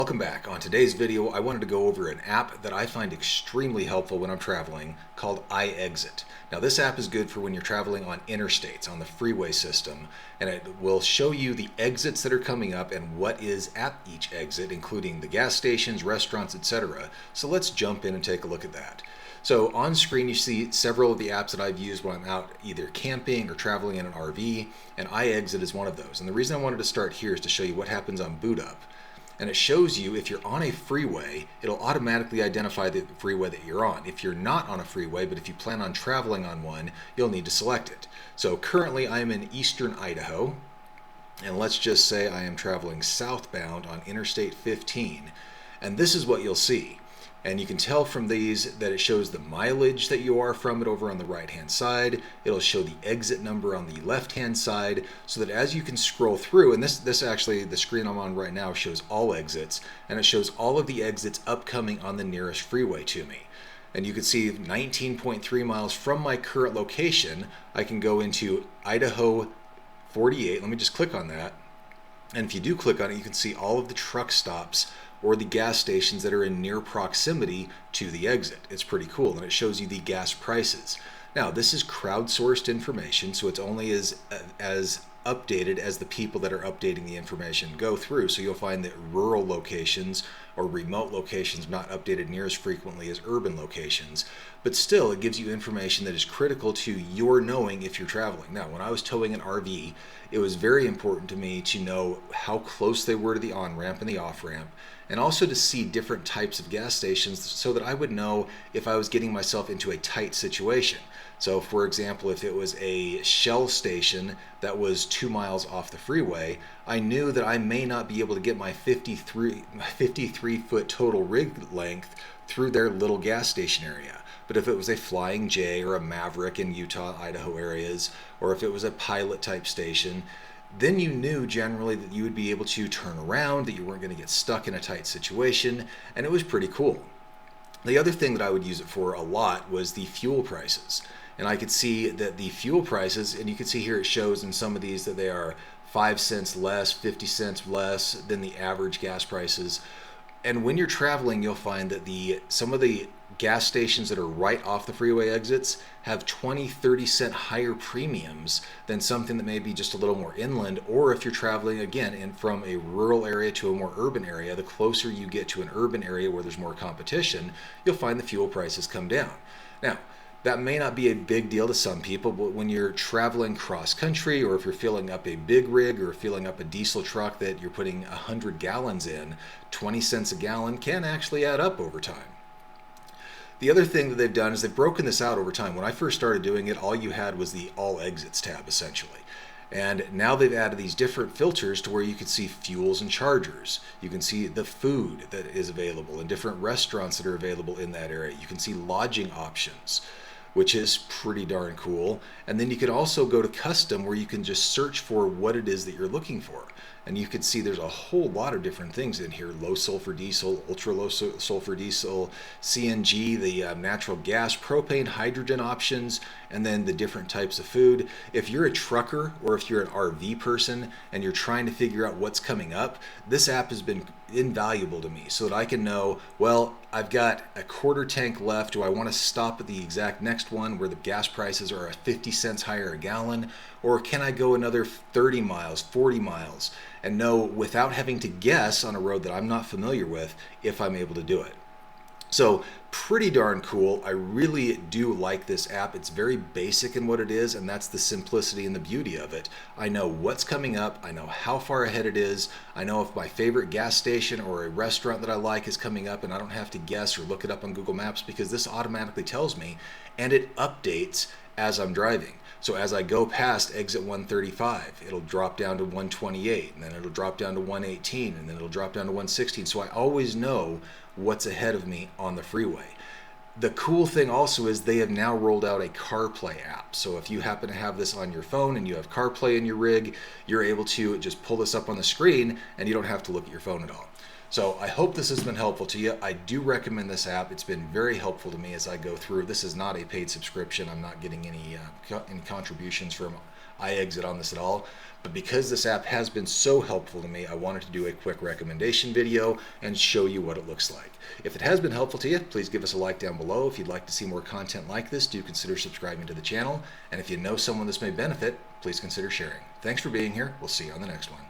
Welcome back. On today's video, I wanted to go over an app that I find extremely helpful when I'm traveling called iExit. Now, this app is good for when you're traveling on interstates, on the freeway system, and it will show you the exits that are coming up and what is at each exit, including the gas stations, restaurants, etc. So let's jump in and take a look at that. So on screen you see several of the apps that I've used when I'm out either camping or traveling in an RV, and iExit is one of those. And the reason I wanted to start here is to show you what happens on boot up. And it shows you if you're on a freeway, it'll automatically identify the freeway that you're on. If you're not on a freeway, but if you plan on traveling on one, you'll need to select it. So currently I'm in eastern Idaho, and let's just say I am traveling southbound on Interstate 15, and this is what you'll see. And you can tell from these that it shows the mileage that you are from it over on the right hand side. It'll show the exit number on the left hand side, so that as you can scroll through, and this actually, the screen I'm on right now shows all exits, and it shows all of the exits upcoming on the nearest freeway to me. And you can see 19.3 miles from my current location, I can go into Idaho 48. Let me just click on that. And if you do click on it, you can see all of the truck stops or the gas stations that are in near proximity to the exit. It's pretty cool, and it shows you the gas prices. Now, this is crowdsourced information, so it's only as updated as the people that are updating the information go through. So you'll find that rural locations or remote locations not updated near as frequently as urban locations, but still it gives you information that is critical to your knowing if you're traveling. Now, when I was towing an RV, it was very important to me to know how close they were to the on-ramp and the off-ramp, and also to see different types of gas stations so that I would know if I was getting myself into a tight situation. So for example, if it was a Shell station that was 2 miles off the freeway, I knew that I may not be able to get my 53-foot total rig length through their little gas station area. But if it was a Flying J or a Maverick in Utah, Idaho areas, or if it was a Pilot type station, then you knew generally that you would be able to turn around, that you weren't going to get stuck in a tight situation, and it was pretty cool. The other thing that I would use it for a lot was the fuel prices. And I could see that the fuel prices, and you can see here it shows in some of these that they are 5 cents less, 50 cents less than the average gas prices. And when you're traveling, you'll find that some of the gas stations that are right off the freeway exits have 20-30 cent higher premiums than something that may be just a little more inland. Or if you're traveling again from a rural area to a more urban area, the closer you get to an urban area where there's more competition, you'll find the fuel prices come down. Now, that may not be a big deal to some people, but when you're traveling cross country, or if you're filling up a big rig or filling up a diesel truck that you're putting 100 gallons in, 20 cents a gallon can actually add up over time. The other thing that they've done is they've broken this out over time. When I first started doing it, all you had was the all exits tab essentially. And now they've added these different filters to where you can see fuels and chargers. You can see the food that is available and different restaurants that are available in that area. You can see lodging options, which is pretty darn cool. And then you can also go to custom, where you can just search for what it is that you're looking for. And you can see there's a whole lot of different things in here: low sulfur diesel, ultra low sulfur diesel, CNG, the natural gas, propane, hydrogen options, and then the different types of food. If you're a trucker or if you're an RV person and you're trying to figure out what's coming up, this app has been invaluable to me, so that I can know, well, I've got a quarter tank left. Do I want to stop at the exact next one where the gas prices are 50 cents higher a gallon? Or can I go another 30 miles, 40 miles, and know without having to guess on a road that I'm not familiar with if I'm able to do it? So pretty darn cool. I really do like this app. It's very basic in what it is, and that's the simplicity and the beauty of it. I know what's coming up. I know how far ahead it is. I know if my favorite gas station or a restaurant that I like is coming up, and I don't have to guess or look it up on Google Maps, because this automatically tells me, and it updates as I'm driving. So as I go past exit 135, it'll drop down to 128, and then it'll drop down to 118, and then it'll drop down to 116. So I always know what's ahead of me on the freeway. The cool thing also is they have now rolled out a CarPlay app. So if you happen to have this on your phone and you have CarPlay in your rig, you're able to just pull this up on the screen and you don't have to look at your phone at all. So I hope this has been helpful to you. I do recommend this app. It's been very helpful to me as I go through. This is not a paid subscription. I'm not getting any contributions from iExit on this at all, but because this app has been so helpful to me, I wanted to do a quick recommendation video and show you what it looks like. If it has been helpful to you, please give us a like down below. If you'd like to see more content like this, do consider subscribing to the channel. And if you know someone this may benefit, please consider sharing. Thanks for being here. We'll see you on the next one.